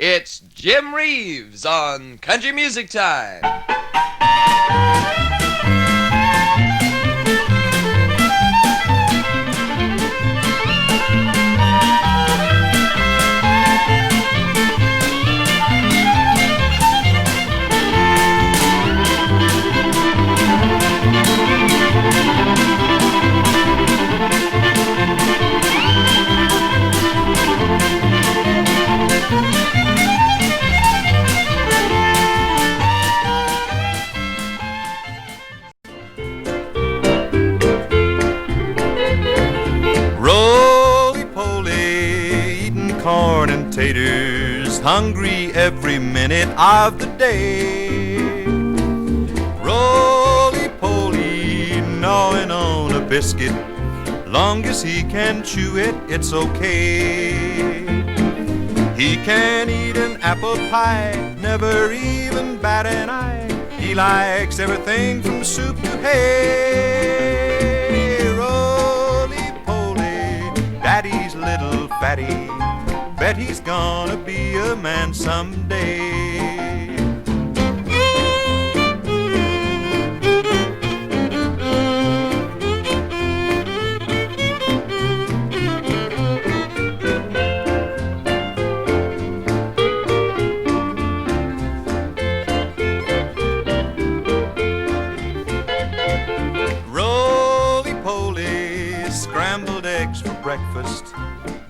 It's Jim Reeves on Country Music Time. Roly-poly, eating corn and taters, hungry every minute of the day. Roly-poly, gnawing on a biscuit, long as he can chew it, it's okay. He can eat an apple pie, never even bat an eye. He likes everything from soup to hay. Roly-poly, Daddy's little fatty, bet he's gonna be a man someday. Scrambled eggs for breakfast,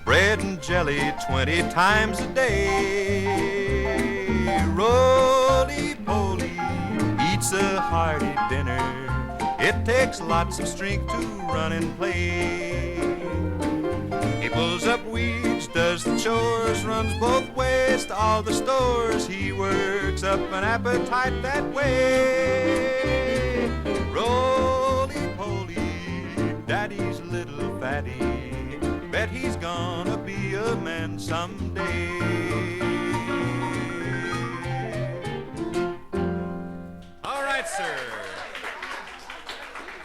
bread and jelly 20 times a day. Roly-poly eats a hearty dinner, it takes lots of strength to run and play. He pulls up weeds, does the chores, runs both ways to all the stores. He works up an appetite that way. Roly-poly, Daddy's little fatty, bet he's gonna be a man someday. All right, sir.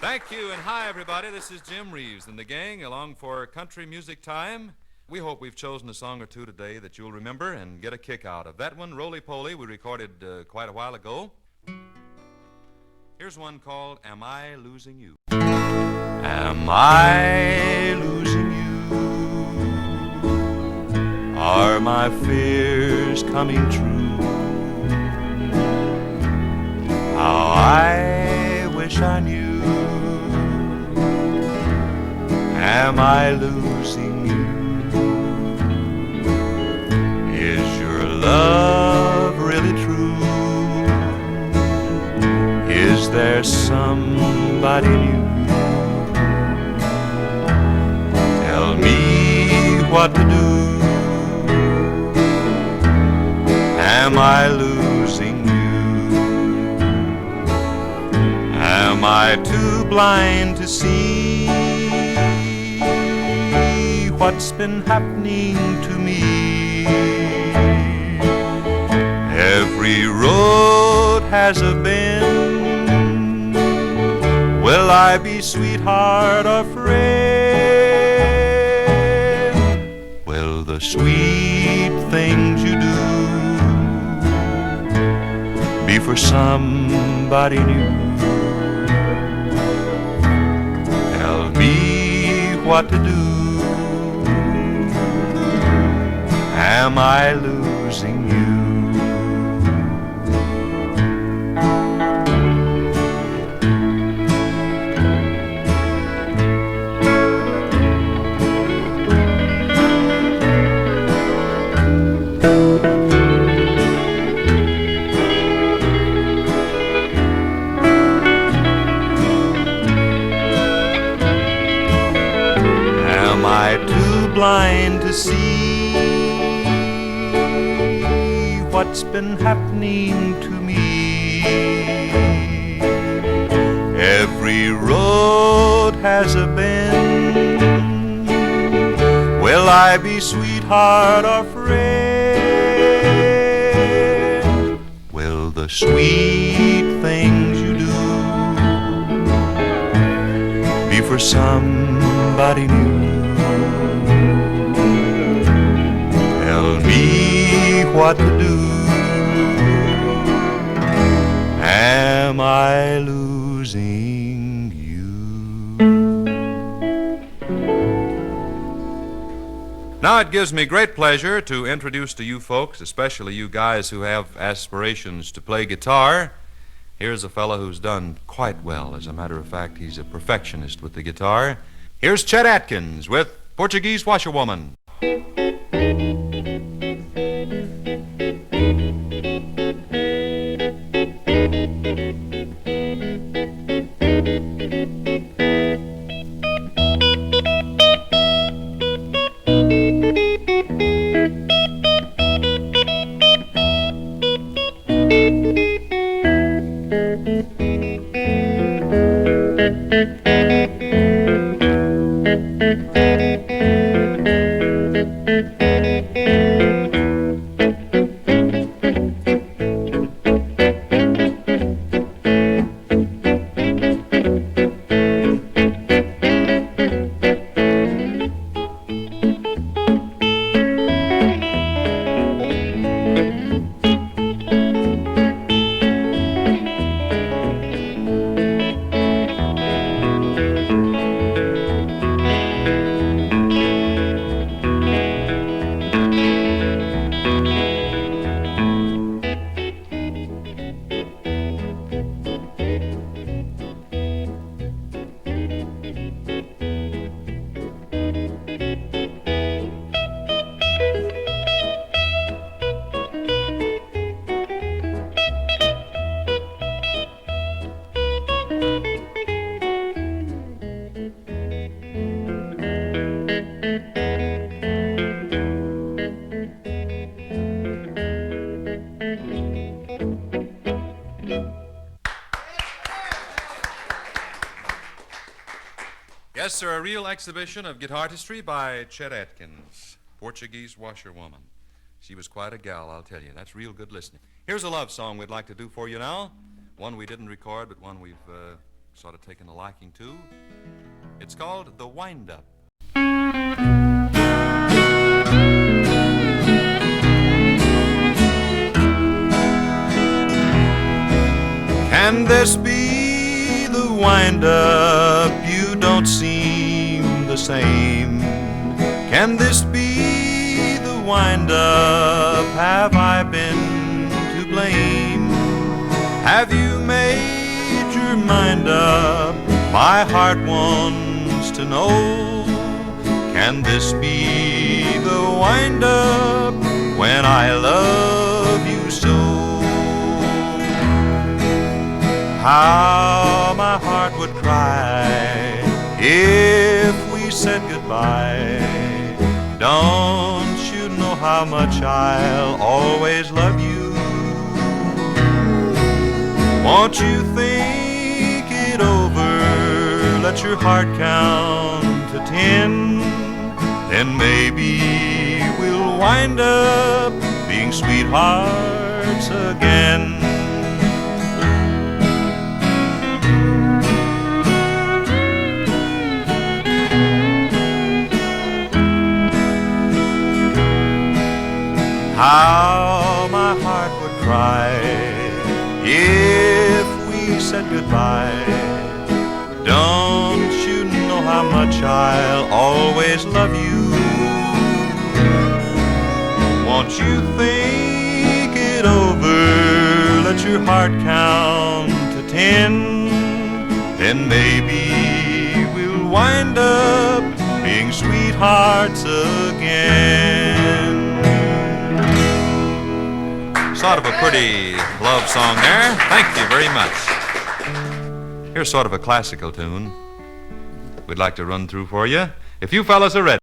Thank you, and hi, everybody. This is Jim Reeves and the gang along for Country Music Time. We hope we've chosen a song or two today that you'll remember and get a kick out of. That one, Roly-Poly, we recorded quite a while ago. Here's one called Am I Losing You? Am I losing you? Are my fears coming true? How I wish I knew. Am I losing you? Is your love really true? Is there somebody new? Tell me what to do. Am I losing you? Am I too blind to see what's been happening to me? Every road has a bend. Will I be sweetheart or friend? Will the sweet things you do be for somebody new? Tell me what to do. Am I losing you? Am I too blind to see what's been happening to me? Every road has a bend. Will I be sweetheart or friend? Will the sweet things you do be for somebody new? Tell me what to do. Am I losing you? Now it gives me great pleasure to introduce to you folks, especially you guys who have aspirations to play guitar. Here's a fellow who's done quite well. As a matter of fact, he's a perfectionist with the guitar. Here's Chet Atkins with Portuguese Washerwoman. Yes, sir, a real exhibition of guitar artistry by Chet Atkins, Portuguese Washerwoman. She was quite a gal, I'll tell you. That's real good listening. Here's a love song we'd like to do for you now. One we didn't record, but one we've sort of taken a liking to. It's called The Wind-Up. Can this be the wind-up? You don't seem the same. Can this be the wind-up? Have I been to blame? Have you made your mind up? My heart wants to know. Can this be the wind-up when I love you so? How my heart would cry if we said goodbye. Don't you know how much I'll always love you? Won't you think it over? Let your heart count to 10. Then maybe we'll wind up being sweethearts again. How my heart would cry if we said goodbye. Don't you know how much I'll always love you? Won't you think it over? Let your heart count to 10. Then maybe we'll wind up being sweethearts again. Sort of a pretty love song there. Thank you very much. Here's sort of a classical tune we'd like to run through for you, if you fellas are ready.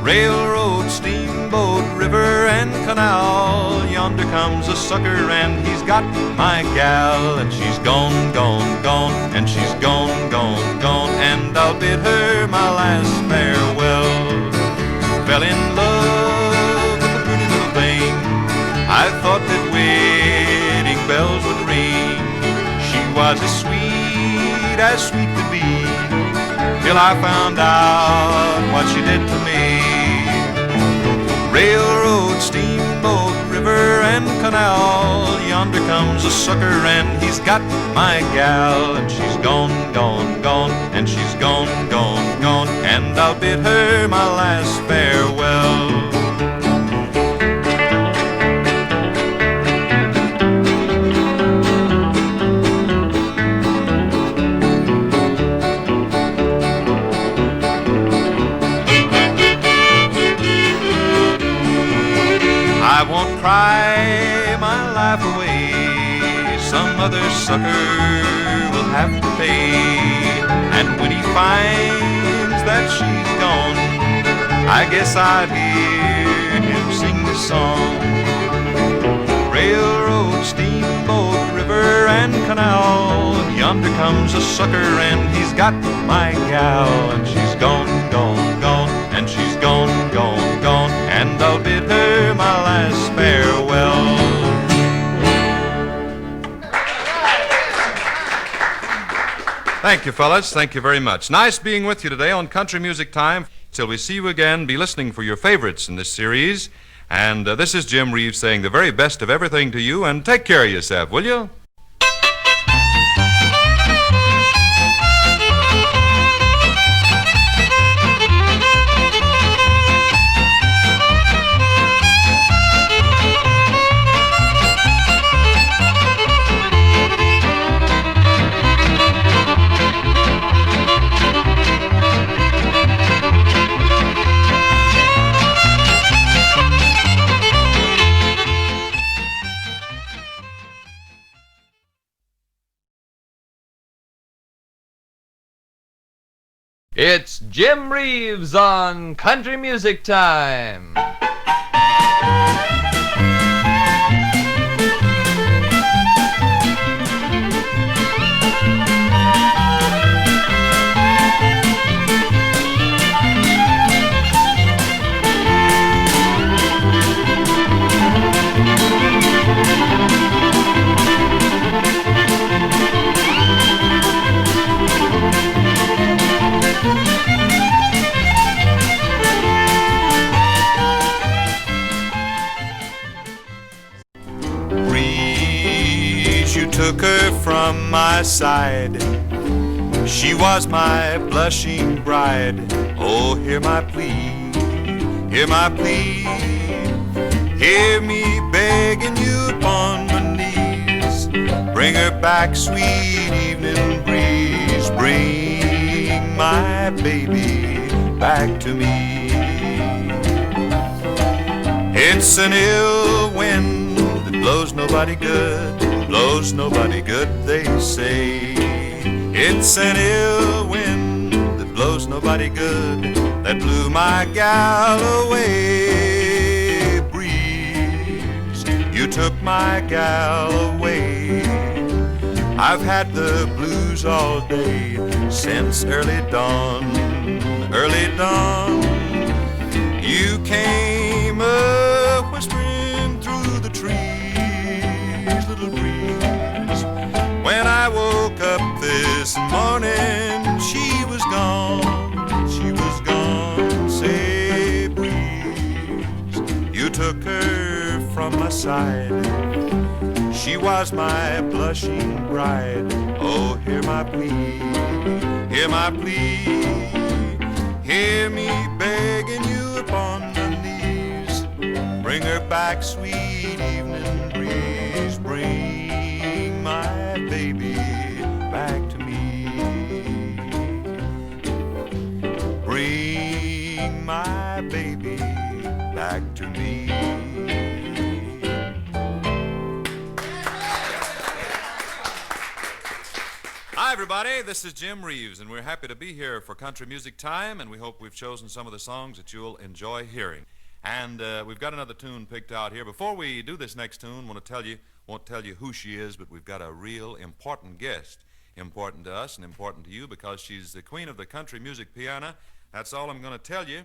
Railroad, steamboat, river, and canal. Yonder comes a sucker and he's got my gal. And she's gone, gone, gone, and she's gone, gone, gone. And I'll bid her my last farewell. Fell in love with a pretty little thing. I thought that wedding bells would ring. She was as sweet could be, till I found out what she did to me. canal. Yonder comes a sucker and he's got my gal. And she's gone, gone, gone, and she's gone, gone, gone. And I'll bid her my last farewell. I won't cry my life away. Some other sucker will have to pay. And when he finds that she's gone, I guess I'd hear him sing the song. Railroad, steamboat, river, and canal. Yonder comes a sucker and he's got my gal. And she's gone, gone, gone, and she's gone, gone, gone. And I'll bid her my last farewell. Thank you, fellas. Thank you very much. Nice being with you today on Country Music Time. Till we see you again, be listening for your favorites in this series. And this is Jim Reeves saying the very best of everything to you, and take care of yourself, will you? It's Jim Reeves on Country Music Time. You took her from my side. She was my blushing bride. Oh, hear my plea, hear my plea. Hear me begging you upon my knees. Bring her back, sweet evening breeze. Bring my baby back to me. It's an ill wind that blows nobody good. Blows nobody good, they say. It's an ill wind that blows nobody good, that blew my gal away. Breeze, you took my gal away. I've had the blues all day since early dawn, early dawn. You came whispering through the trees, little breeze. When I woke up this morning, she was gone, she was gone. Say, breeze, you took her from my side. She was my blushing bride. Oh, hear my plea, hear my plea. Hear me begging you upon my knees. Bring her back, sweet evening breeze. Bring my baby back to me. Bring my baby back to me. Hi, everybody. This is Jim Reeves, and we're happy to be here for Country Music Time, and we hope we've chosen some of the songs that you'll enjoy hearing. And we've got another tune picked out here. Before we do this next tune, won't tell you who she is, but we've got a real important guest. Important to us and important to you because she's the queen of the country music piano. That's all I'm going to tell you.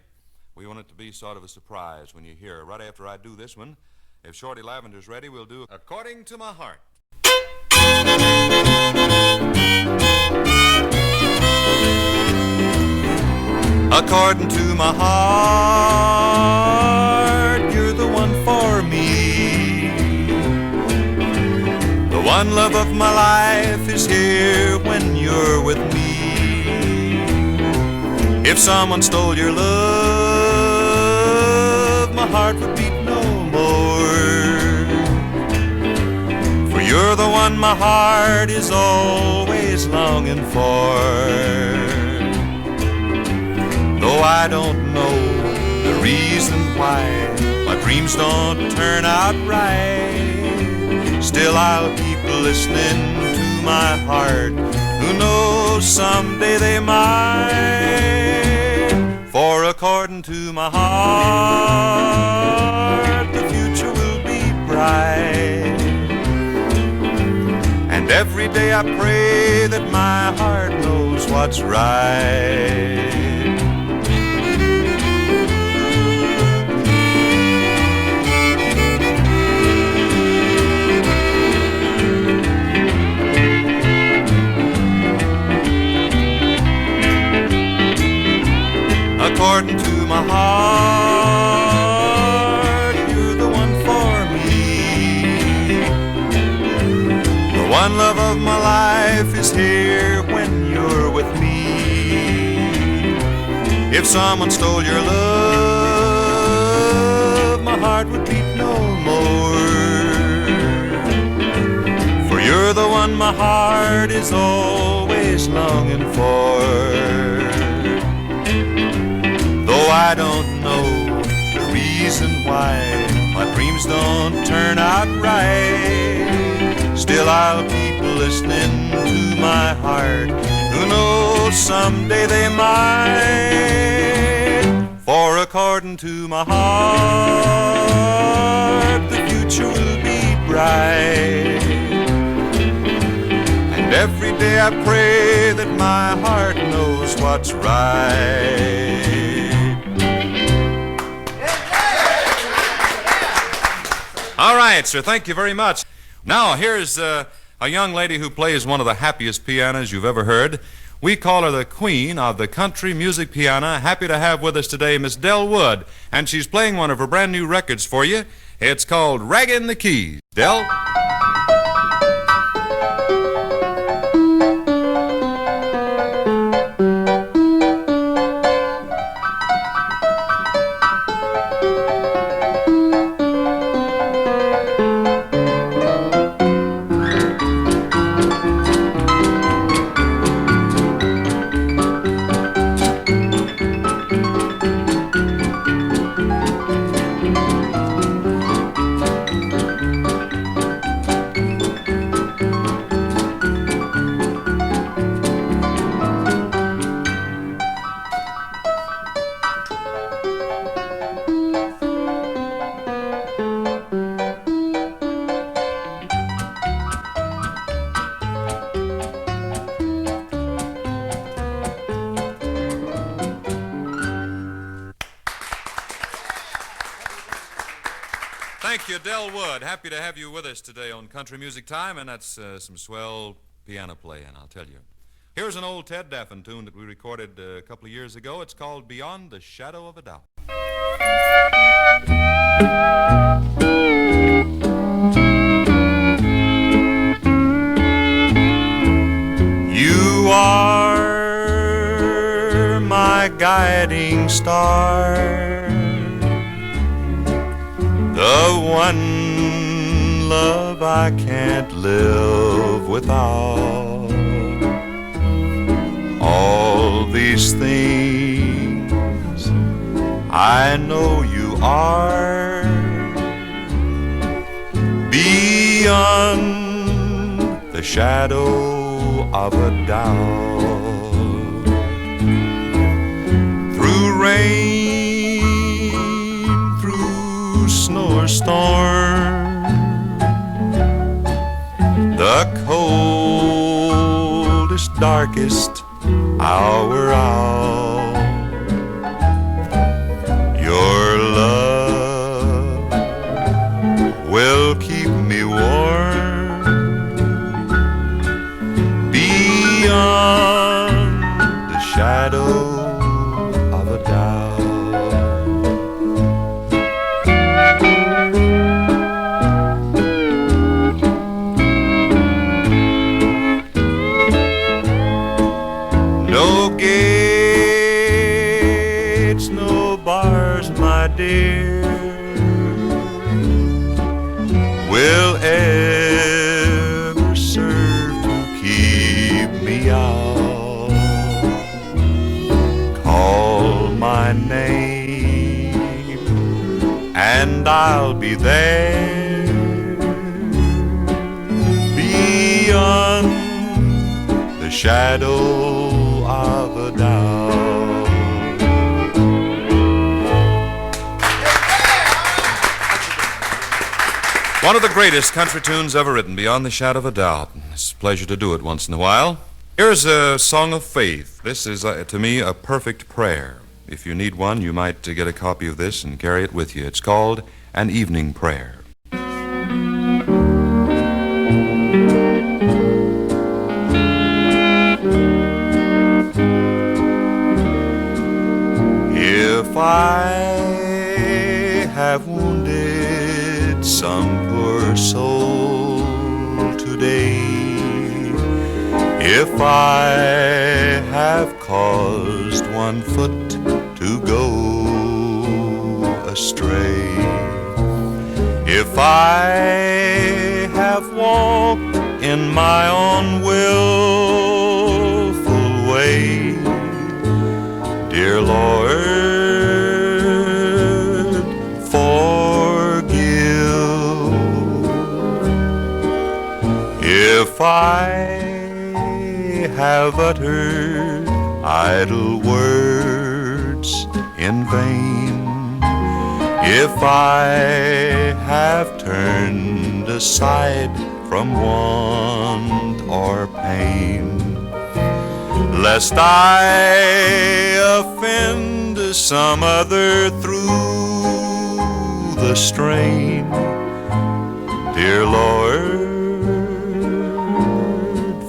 We want it to be sort of a surprise when you hear her. Right after I do this one, if Shorty Lavender's ready, we'll do According to My Heart. According to my heart, you're the one for me. one love of my life is here when you're with me. If someone stole your love, my heart would beat no more. For you're the one my heart is always longing for. Though I don't know the reason why my dreams don't turn out right, still I'll keep listening to my heart. Who knows, someday they might. For according to my heart, the future will be bright. And every day I pray that my heart knows what's right. According to my heart, you're the one for me. The one love of my life is here when you're with me. If someone stole your love, my heart would beat no more. For you're the one my heart is always longing for. Though I don't know the reason why my dreams don't turn out right, still I'll keep listening to my heart. Who knows, someday they might. For according to my heart, the future will be bright. And every day I pray that my heart knows what's right. All right, sir, thank you very much. Now, here's a young lady who plays one of the happiest pianos you've ever heard. We call her the queen of the country music piano. Happy to have with us today Miss Del Wood, and she's playing one of her brand new records for you. It's called Raggin' the Keys. Del? Thank you, Del Wood. Happy to have you with us today on Country Music Time, and that's some swell piano playing, I'll tell you. Here's an old Ted Daffin tune that we recorded a couple of years ago. It's called Beyond the Shadow of a Doubt. You are my guiding star, the one love I can't live without. All these things I know you are, beyond the shadow of a doubt. Through rain, through snow or storm, the coldest, darkest hour out, your love will keep me warm beyond the shadow of a doubt. stars, my dear, will ever serve to keep me out. Call my name and I'll be there beyond the shadow of a doubt. One of the greatest country tunes ever written, Beyond the Shadow of a Doubt. It's a pleasure to do it once in a while. Here's a song of faith. This is, to me, a perfect prayer. If you need one, you might get a copy of this and carry it with you. It's called An Evening Prayer. If I have wounded some poor soul today, if I have caused one foot to go astray, if I have walked in my own willful way, dear Lord, forgive. If I have uttered idle words in vain, if I have turned aside from want or pain, lest I offend some other through the strain, dear Lord,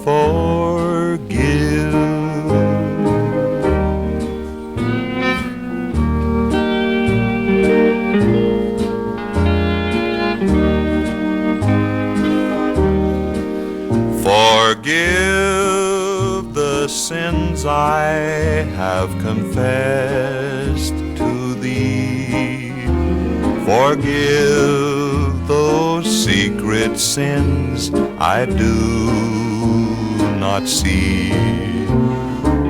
forgive. Forgive the sins I have confessed to Thee. Forgive those secret sins I do not see.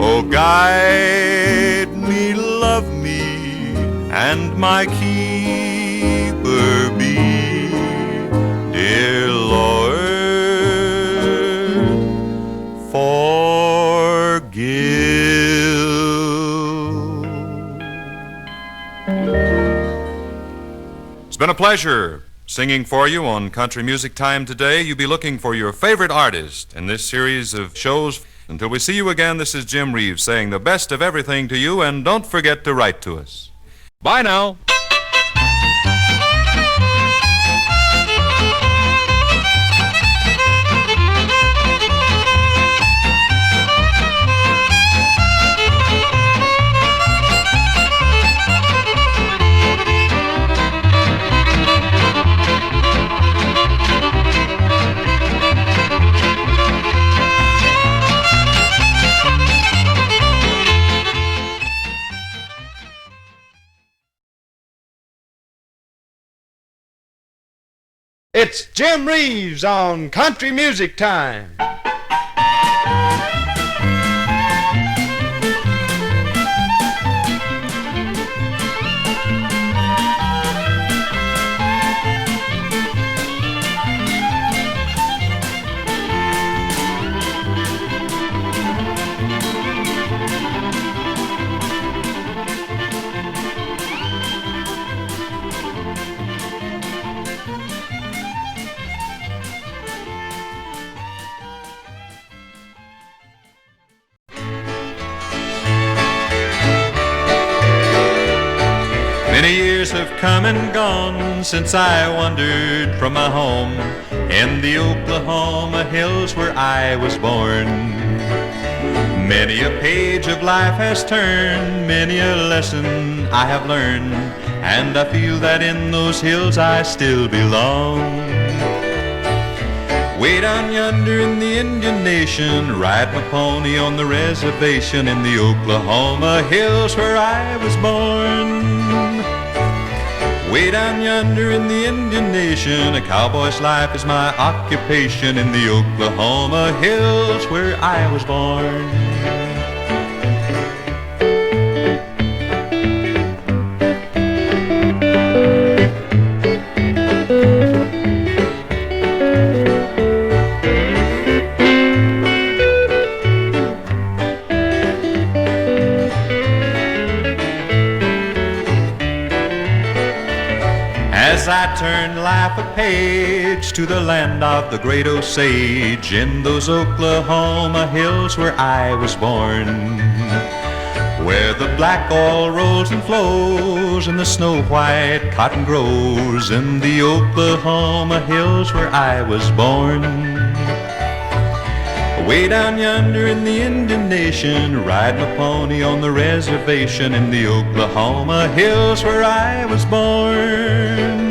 Oh, guide me, love me, and my keeper be, dear Lord, forgive. It's been a pleasure singing for you on Country Music Time today. You'll be looking for your favorite artist in this series of shows. Until we see you again, this is Jim Reeves saying the best of everything to you, and don't forget to write to us. Bye now. It's Jim Reeves on Country Music Time. Many years have come and gone since I wandered from my home in the Oklahoma hills where I was born. Many a page of life has turned, many a lesson I have learned, and I feel that in those hills I still belong. Way down yonder in the Indian Nation, ride my pony on the reservation in the Oklahoma hills where I was born. Way down yonder in the Indian Nation, a cowboy's life is my occupation. In the Oklahoma hills where I was born. As I turned life a page to the land of the great Osage, in those Oklahoma hills where I was born, where the black oil rolls and flows and the snow white cotton grows, in the Oklahoma hills where I was born. Way down yonder in the Indian Nation, riding a pony on the reservation, in the Oklahoma hills where I was born.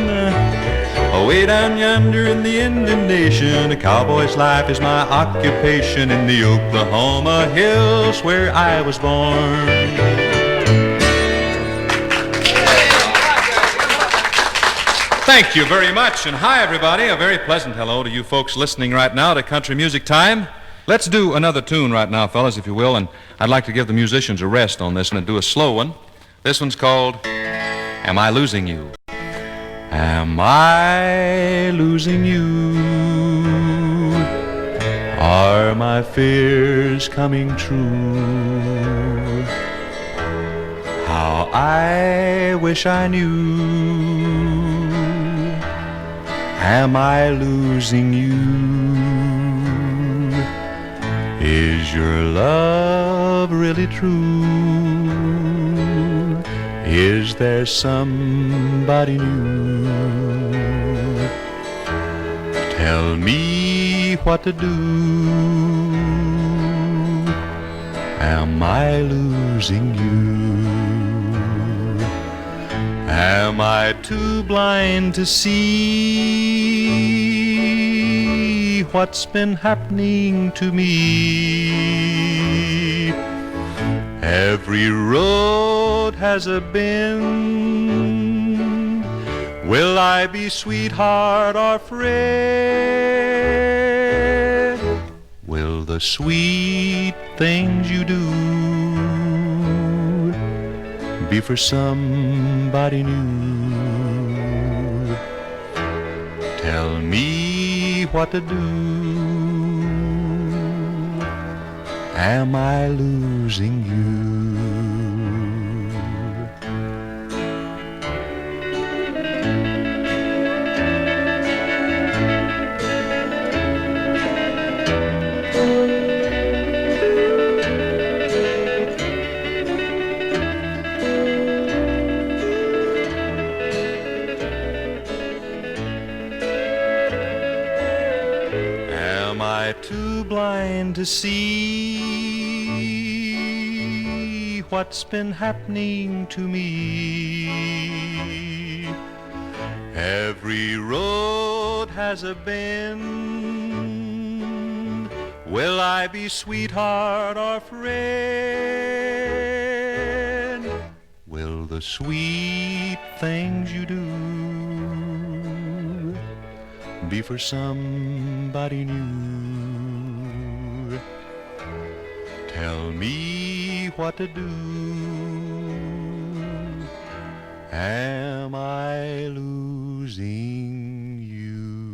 Way down yonder in the Indian Nation, a cowboy's life is my occupation, in the Oklahoma hills where I was born. Thank you very much, and hi, everybody. A very pleasant hello to you folks listening right now to Country Music Time. Let's do another tune right now, fellas, if you will, and I'd like to give the musicians a rest on this one and do a slow one. This one's called Am I Losing You? Am I losing you? Are my fears coming true? How I wish I knew. Am I losing you? Is your love really true? Is there somebody new? Tell me what to do. Am I losing you? Am I too blind to see what's been happening to me? Every road has a bend. Will I be sweetheart or friend? Will the sweet things you do be for somebody new? Tell me what to do. Am I losing you? Am I too blind to see what's been happening to me? Every road has a bend. Will I be sweetheart or friend? Will the sweet things you do be for somebody new? Tell me what to do. Am I losing you?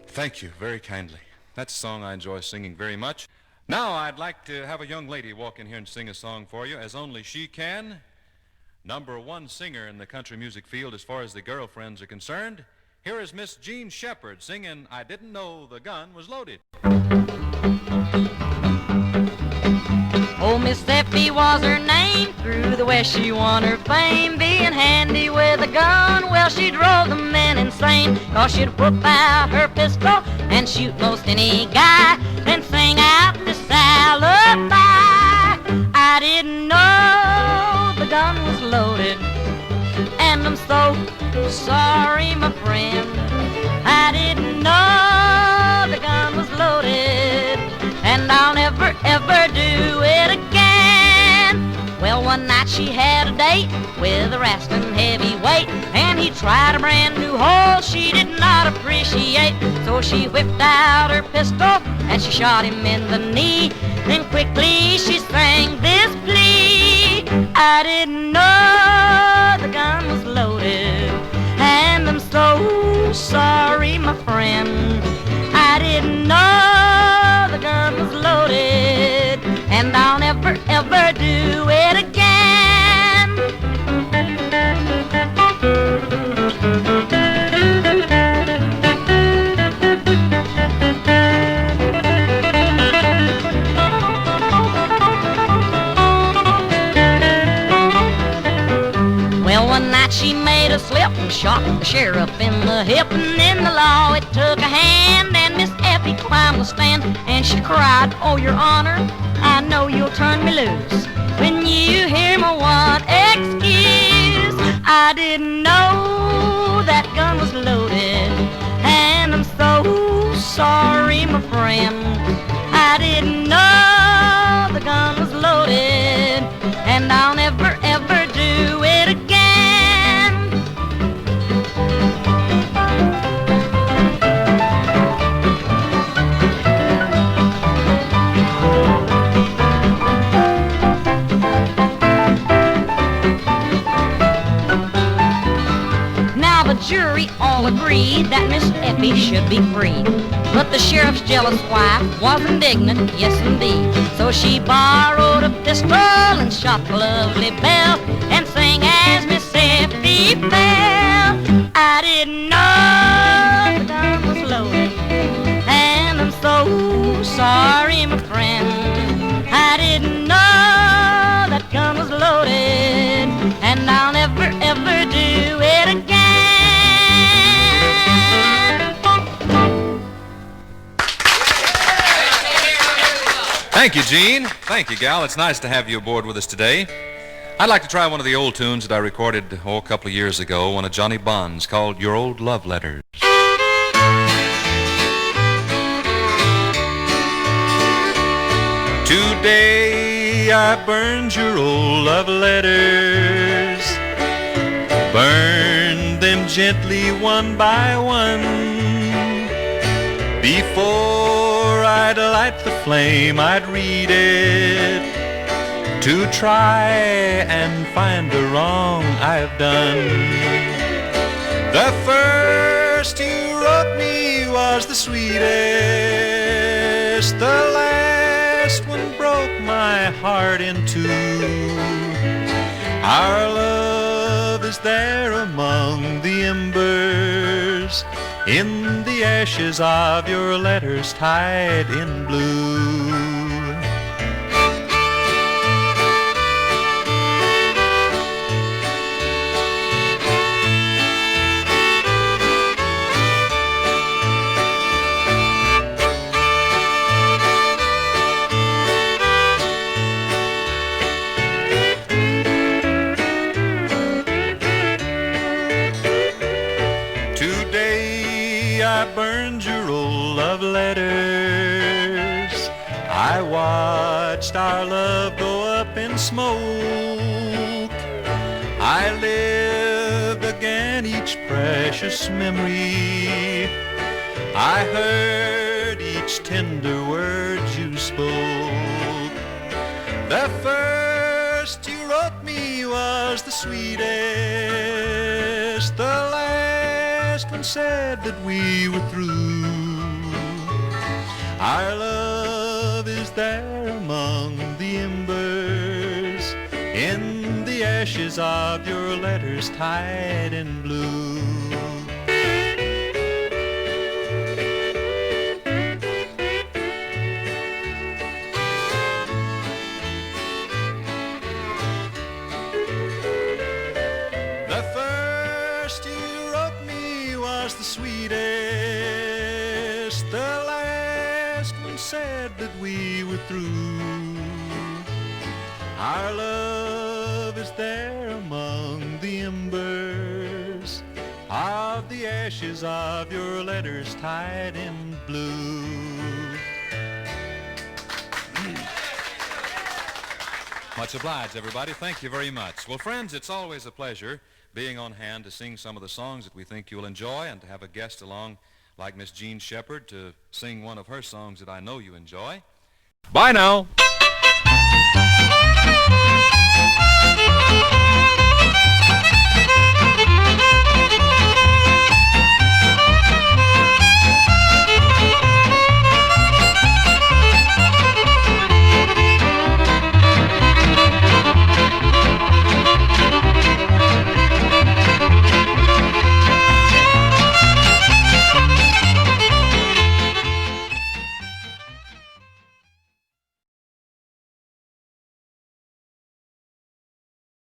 Thank you very kindly. That's a song I enjoy singing very much. Now I'd like to have a young lady walk in here and sing a song for you, as only she can. #1 singer in the country music field as far as the girlfriends are concerned. Here is Miss Jean Shepherd singing I Didn't Know the Gun Was Loaded. Oh, Miss Effie was her name. Through the West she won her fame. Being handy with a gun, well, she drove the men insane. 'Cause she'd whip out her pistol and shoot most any guy, then sing out this alibi. I didn't know the gun was loaded, and I'm so sorry, my friend. I didn't know the gun was loaded, and I'll never ever do it again. Well, one night she had a date with a wrestling heavyweight, and he tried a brand new hole she did not appreciate. So she whipped out her pistol and she shot him in the knee. Then quickly she sang this plea: I didn't know the gun was loaded, and I'm so sorry, my friend. I didn't know the gun was loaded, and I'll never ever do it again. Well, one night she made a slip and shot the sheriff in the hip, and in the law it took a hand, and Miss Effie climbed the stand, and she cried, oh, your honor, I know you'll turn me loose when you hear my one excuse. I didn't know that gun was loaded, and I'm so sorry, my friend. I didn't know the gun was loaded, and I'll never ever do it again. Jury all agreed that Miss Effie should be freed, but the sheriff's jealous wife was indignant, yes indeed. So she borrowed a pistol and shot the lovely belle, and sang as Miss Effie fell: I didn't know the gun was loaded, and I'm so sorry, my friend. I didn't know that gun was loaded, and I'll never ever do it again. Thank you, Gene. Thank you, gal. It's nice to have you aboard with us today. I'd like to try one of the old tunes that I recorded, a couple of years ago, one of Johnny Bond's, called Your Old Love Letters. Today I burned your old love letters, burned them gently one by one. Before I'd light the flame, I'd read it to try and find the wrong I've done. The first you wrote me was the sweetest, the last one broke my heart in two. Our love is there among the embers, in the ashes of your letters tied in blue. I burned your old love letters. I watched our love go up in smoke. I lived again each precious memory. I heard each tender word you spoke. The first you wrote me was the sweetest, the last one said that we were through. Our love is there among the embers, in the ashes of your letters tied in blue. The first you wrote me was the sweetest, the last one said that we were through. Our love is there among the embers of the ashes of your letters tied in blue. Much obliged, everybody. Thank you very much. Well, friends, it's always a pleasure being on hand to sing some of the songs that we think you'll enjoy and to have a guest along like Miss Jean Shepherd to sing one of her songs that I know you enjoy. Bye now.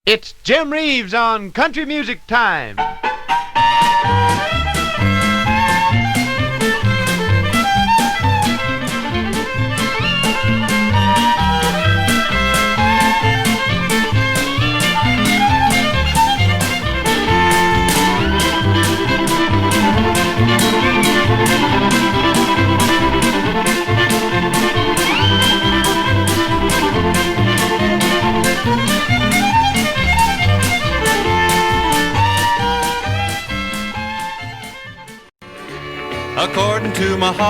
It's Jim Reeves on Country Music Time. According to my heart,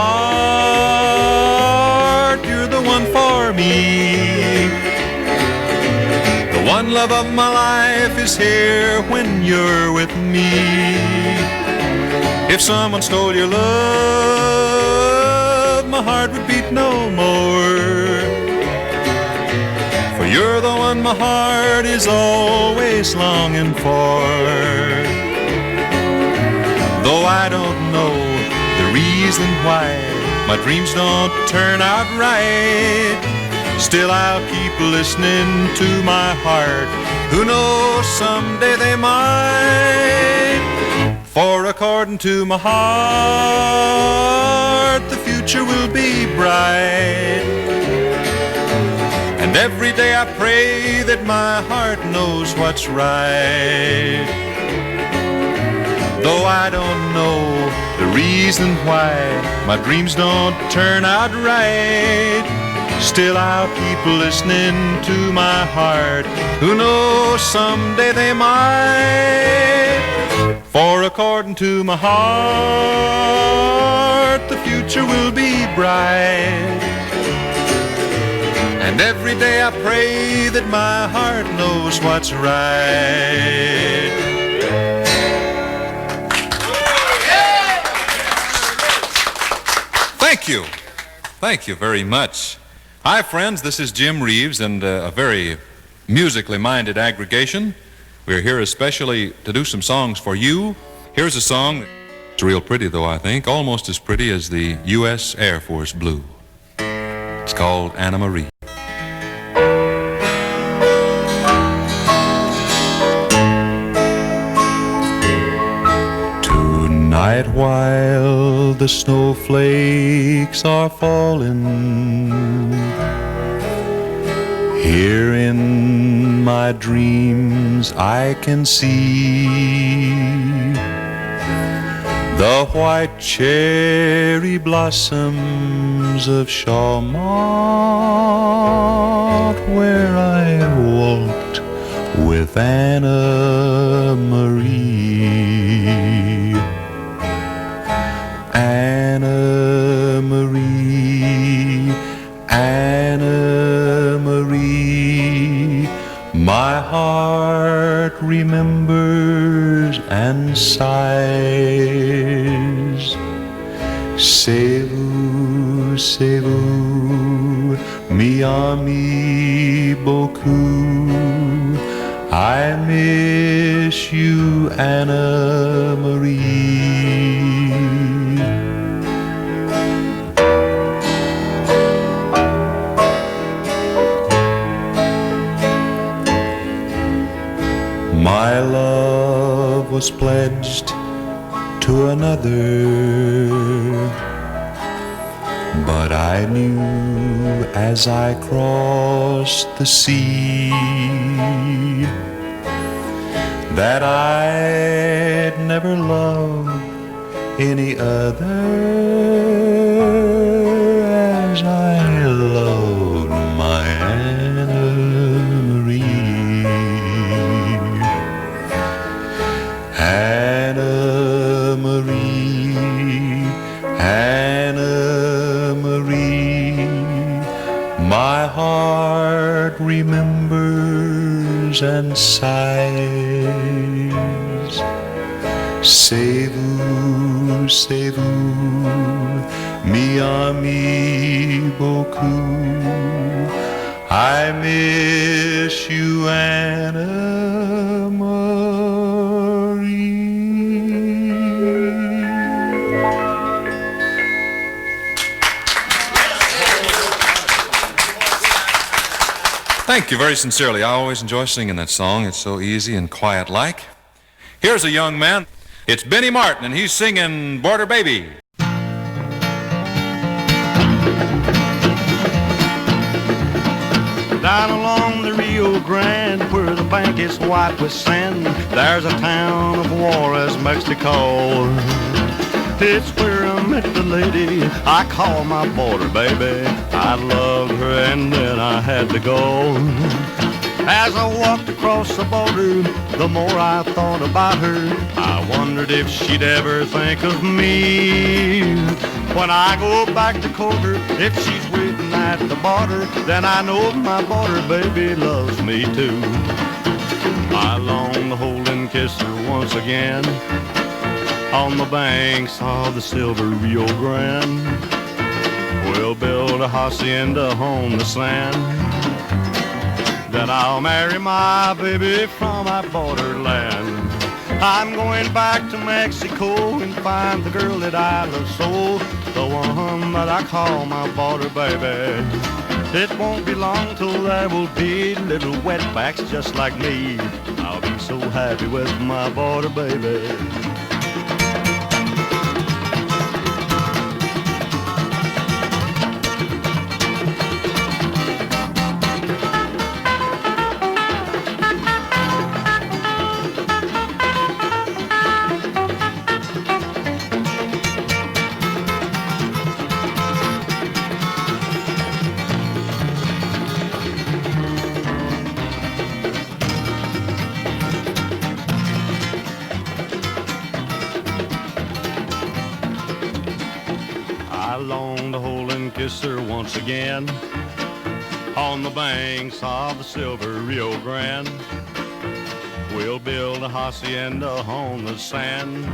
you're the one for me. The one love of my life is here when you're with me. If someone stole your love, my heart would beat no more. For you're the one my heart is always longing for. Though I don't know the reason why my dreams don't turn out right, still I'll keep listening to my heart. Who knows, someday they might. For according to my heart, the future will be bright. And every day I pray that my heart knows what's right. Though I don't know the reason why my dreams don't turn out right, still I'll keep listening to my heart. Who knows, someday they might. For according to my heart, the future will be bright. And every day I pray that my heart knows what's right. Thank you. Thank you very much. Hi, friends. This is Jim Reeves and a very musically minded aggregation. We're here especially to do some songs for you. Here's a song. It's real pretty, though, I think. Almost as pretty as the U.S. Air Force Blue. It's called Anna Marie. Tonight while the snowflakes are falling, here in my dreams I can see the white cherry blossoms of Charmant, where I walked with Anna Marie. Anna Marie, Anna Marie, my heart remembers and sighs. C'est vous, mi ami beaucoup. I miss you, Anna Marie. My love was pledged to another, but I knew as I crossed the sea that I'd never love any other as I loved my Anna heart remembers and sighs. C'est vous, mi ami beaucoup. I miss you, Anna Marie. Thank you very sincerely. I always enjoy singing that song. It's so easy and quiet-like. Here's a young man. It's Benny Martin, and he's singing Border Baby. Down along the Rio Grande, where the bank is white with sand, there's a town of Juarez, Mexico. It's where I met the lady I call my border baby. I loved her and then I had to go. As I walked across the border, the more I thought about her, I wondered if she'd ever think of me. When I go back to court her, if she's waiting at the border, then I know my border baby loves me too. I long to hold and kiss her once again on the banks of the silver Rio Grande. We'll build a hacienda on the sand, then I'll marry my baby from my borderland. I'm going back to Mexico and find the girl that I love so, the one that I call my border baby. It won't be long till there will be little wetbacks just like me. I'll be so happy with my border baby. I long to hold and kiss her once again on the banks of the silver Rio Grande. We'll build a hacienda on the sand,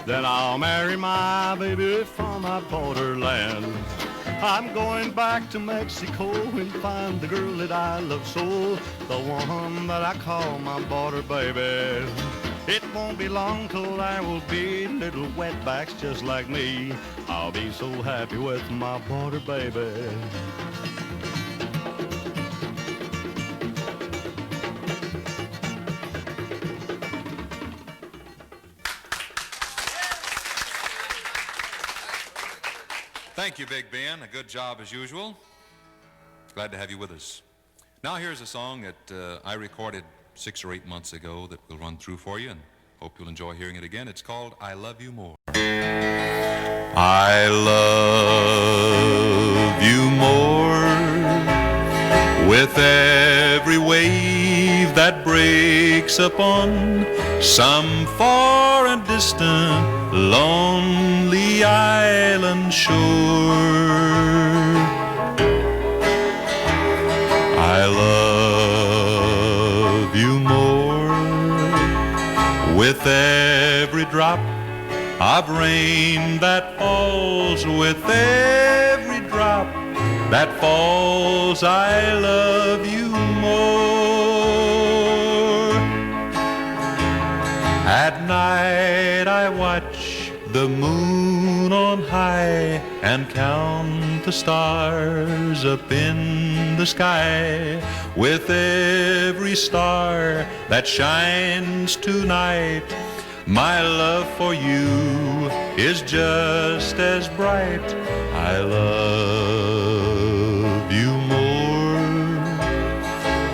then I'll marry my baby from my borderland. I'm going back to Mexico and find the girl that I love so, the one that I call my border baby. It won't be long till there will be little wetbacks just like me. I'll be so happy with my border baby. Thank you, Big Ben. A good job as usual. Glad to have you with us. Now here's a song that I recorded 6 or 8 months ago that we'll run through for you, and hope you'll enjoy hearing it again. It's called I Love You More. I love you more with every wave that breaks upon some far and distant lonely island shore. I love you more with every drop of rain that falls, with every drop that falls. I love you more. At night I watch the moon on high and count the stars up in the sky. With every star that shines tonight, my love for you is just as bright. I love you more.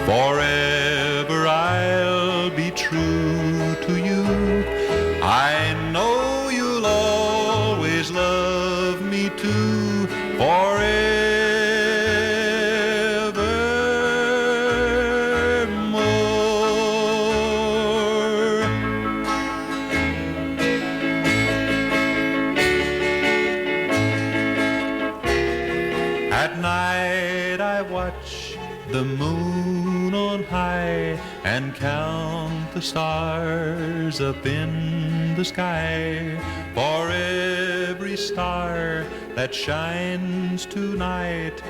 Forever I'll be true to you. I know you'll always love me too. Forever. watch the moon on high and count the stars up in the sky. For every star that shines tonight,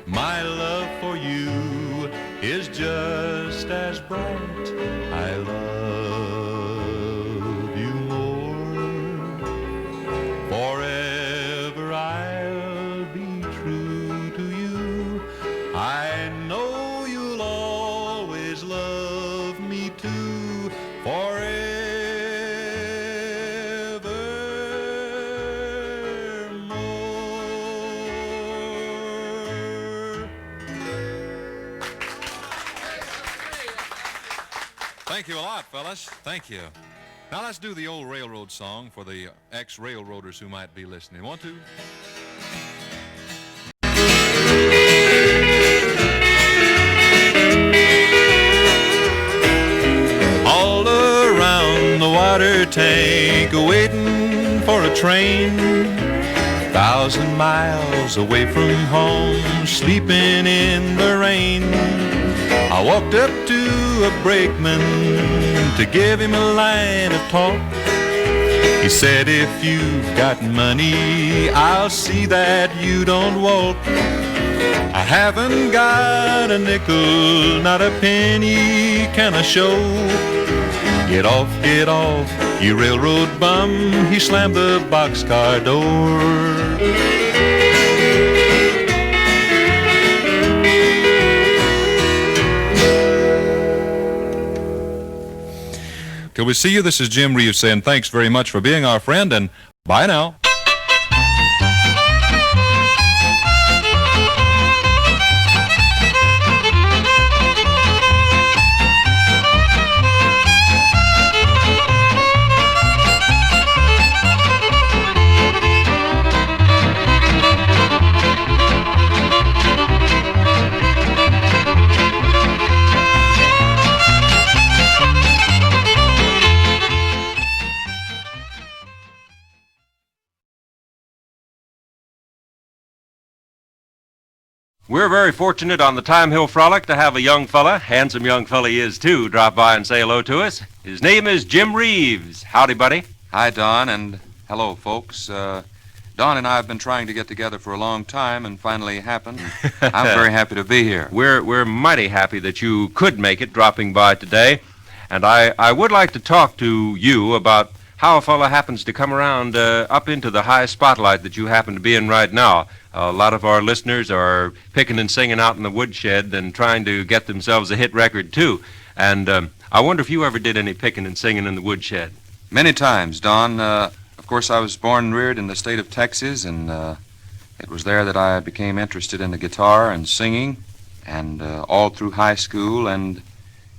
my love for you is just as bright. I love you more. Forever I'll be true to you. I know you'll always love me too. Forevermore. Thank you a lot, fellas. Thank you. Now let's do the old railroad song for the ex-railroaders who might be listening. Want to? All around the water tank, waiting for a train. 1,000 miles away from home, sleeping in the rain. I walked up to a brakeman to give him a line of talk. He said, if you've got money, I'll see that you don't walk. I haven't got a nickel, not a penny can I show. Get off, you railroad bum. He slammed the boxcar door. Till we see you, this is Jim Reeves saying thanks very much for being our friend, and bye now. We're very fortunate on the Time Hill Frolic to have a young fella, handsome young fella he is too, drop by and say hello to us. His name is Jim Reeves. Howdy, buddy. Hi, Don, and hello, folks. Don and I have been trying to get together for a long time, and finally it happened. I'm very happy to be here. We're mighty happy that you could make it, dropping by today. And I would like to talk to you about how a fella happens to come around up into the high spotlight that you happen to be in right now. A lot of our listeners are picking and singing out in the woodshed and trying to get themselves a hit record, too. And I wonder if you ever did any picking and singing in the woodshed. Many times, Don. Of course, I was born and reared in the state of Texas, and it was there that I became interested in the guitar and singing, and all through high school and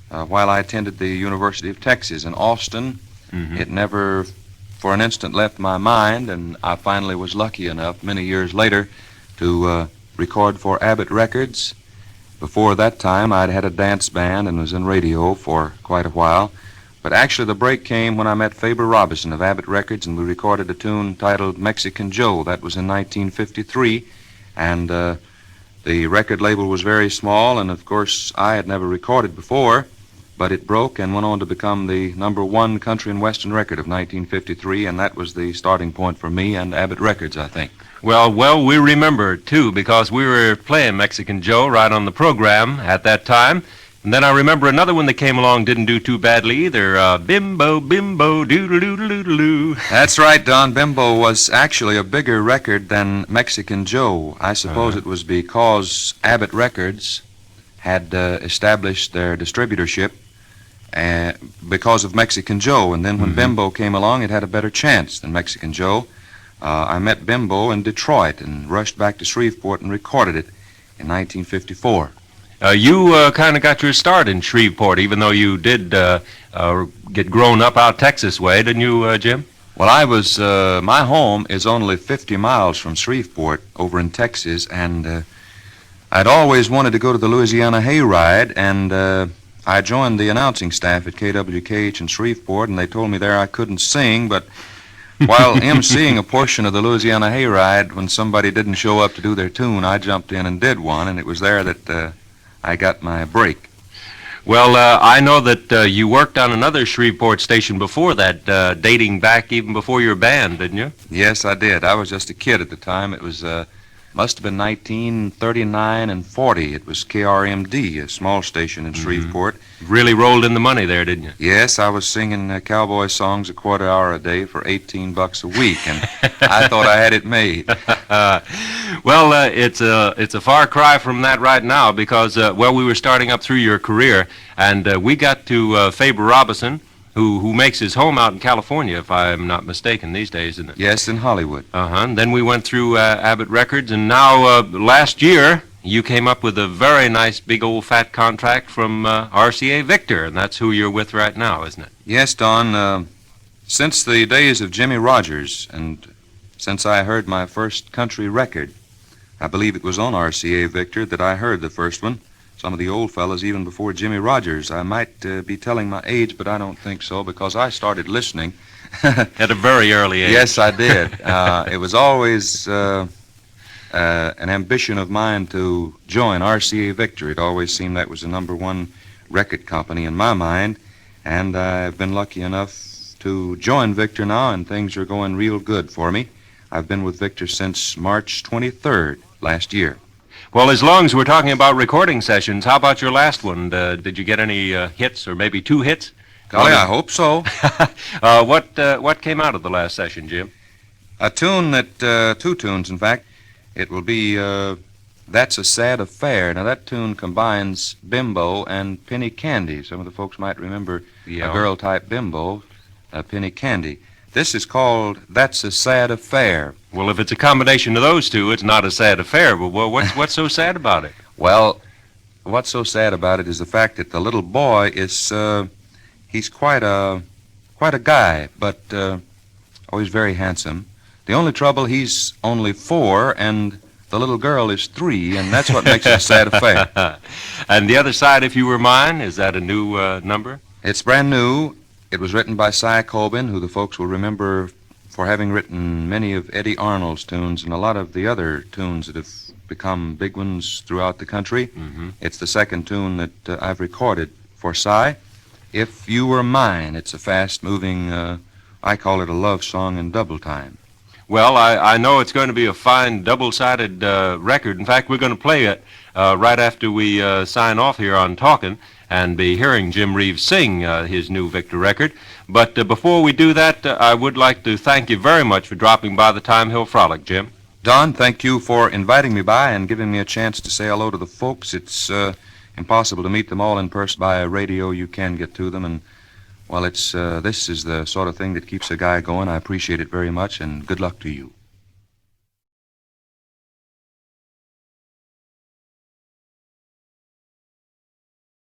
while I attended the University of Texas in Austin. Mm-hmm. It never for an instant left my mind, and I finally was lucky enough many years later to record for Abbott Records. Before that time, I'd had a dance band and was in radio for quite a while. But actually, the break came when I met Faber Robinson of Abbott Records, and we recorded a tune titled Mexican Joe. That was in 1953, and the record label was very small, and of course, I had never recorded before, but it broke and went on to become the #1 country and western record of 1953, and that was the starting point for me and Abbott Records, I think. Well, we remember, too, because we were playing Mexican Joe right on the program at that time. And then I remember another one that came along didn't do too badly either, Bimbo, Bimbo, Doodle-Doodle-Doodle-Doo. That's right, Don. Bimbo was actually a bigger record than Mexican Joe. I suppose it was because Abbott Records had established their distributorship because of Mexican Joe. And then when Bimbo came along, it had a better chance than Mexican Joe. I met Bimbo in Detroit and rushed back to Shreveport and recorded it in 1954. You kind of got your start in Shreveport, even though you did get grown up out Texas way, didn't you, Jim? Well, I was, my home is only 50 miles from Shreveport over in Texas, and I'd always wanted to go to the Louisiana Hayride, and I joined the announcing staff at KWKH in Shreveport, and they told me there I couldn't sing, but While emceeing a portion of the Louisiana Hayride, when somebody didn't show up to do their tune, I jumped in and did one, and it was there that I got my break. Well, I know that you worked on another Shreveport station before that, dating back even before your band, didn't you? Yes, I did. I was just a kid at the time. It was must have been 1939 and 40. It was KRMD, a small station in Shreveport. Really rolled in the money there, didn't you? Yes, I was singing cowboy songs a quarter hour a day for $18 a week, and I thought I had it made. Well, it's a far cry from that right now because, we were starting up through your career, and we got to Faber Robinson, who makes his home out in California, if I'm not mistaken, these days, isn't it? Yes, in Hollywood. And then we went through Abbott Records, and now last year you came up with a very nice big old fat contract from RCA Victor, and that's who you're with right now, isn't it? Yes, Don. Since the days of Jimmy Rogers, and since I heard my first country record, I believe it was on RCA Victor that I heard the first one. Some of the old fellas, even before Jimmy Rogers. I might be telling my age, but I don't think so, because I started listening. At a very early age. Yes, I did. It was always an ambition of mine to join RCA Victor. It always seemed that was the number one record company in my mind, and I've been lucky enough to join Victor now, and things are going real good for me. I've been with Victor since March 23rd last year. Well, as long as we're talking about recording sessions, how about your last one? Did you get any hits, or maybe 2 hits? Golly, I hope so. What came out of the last session, Jim? A tune that, 2 tunes, in fact. It will be That's a Sad Affair. Now, that tune combines Bimbo and Penny Candy. Some of the folks might remember a girl-type Bimbo, Penny Candy. This is called That's a Sad Affair. Well, if it's a combination of those two, it's not a sad affair. But what's so sad about it? Well, what's so sad about it is the fact that the little boy is, he's quite a guy, but, he's very handsome. The only trouble, he's only 4, and the little girl is 3, and that's what makes it a sad affair. And The Other Side, If You Were Mine, is that a new number? It's brand new. It was written by Cy Coben, who the folks will remember for having written many of Eddie Arnold's tunes and a lot of the other tunes that have become big ones throughout the country. Mm-hmm. It's the second tune that I've recorded for Cy. If You Were Mine, it's a fast-moving, I call it a love song in double time. Well, I know it's going to be a fine double-sided record. In fact, we're going to play it right after we sign off here on Talkin', and be hearing Jim Reeves sing his new Victor record. But before we do that, I would like to thank you very much for dropping by the Time Hill Frolic, Jim. Don, thank you for inviting me by and giving me a chance to say hello to the folks. It's impossible to meet them all in person. By radio, you can get to them, and, well, this is the sort of thing that keeps a guy going. I appreciate it very much, and good luck to you.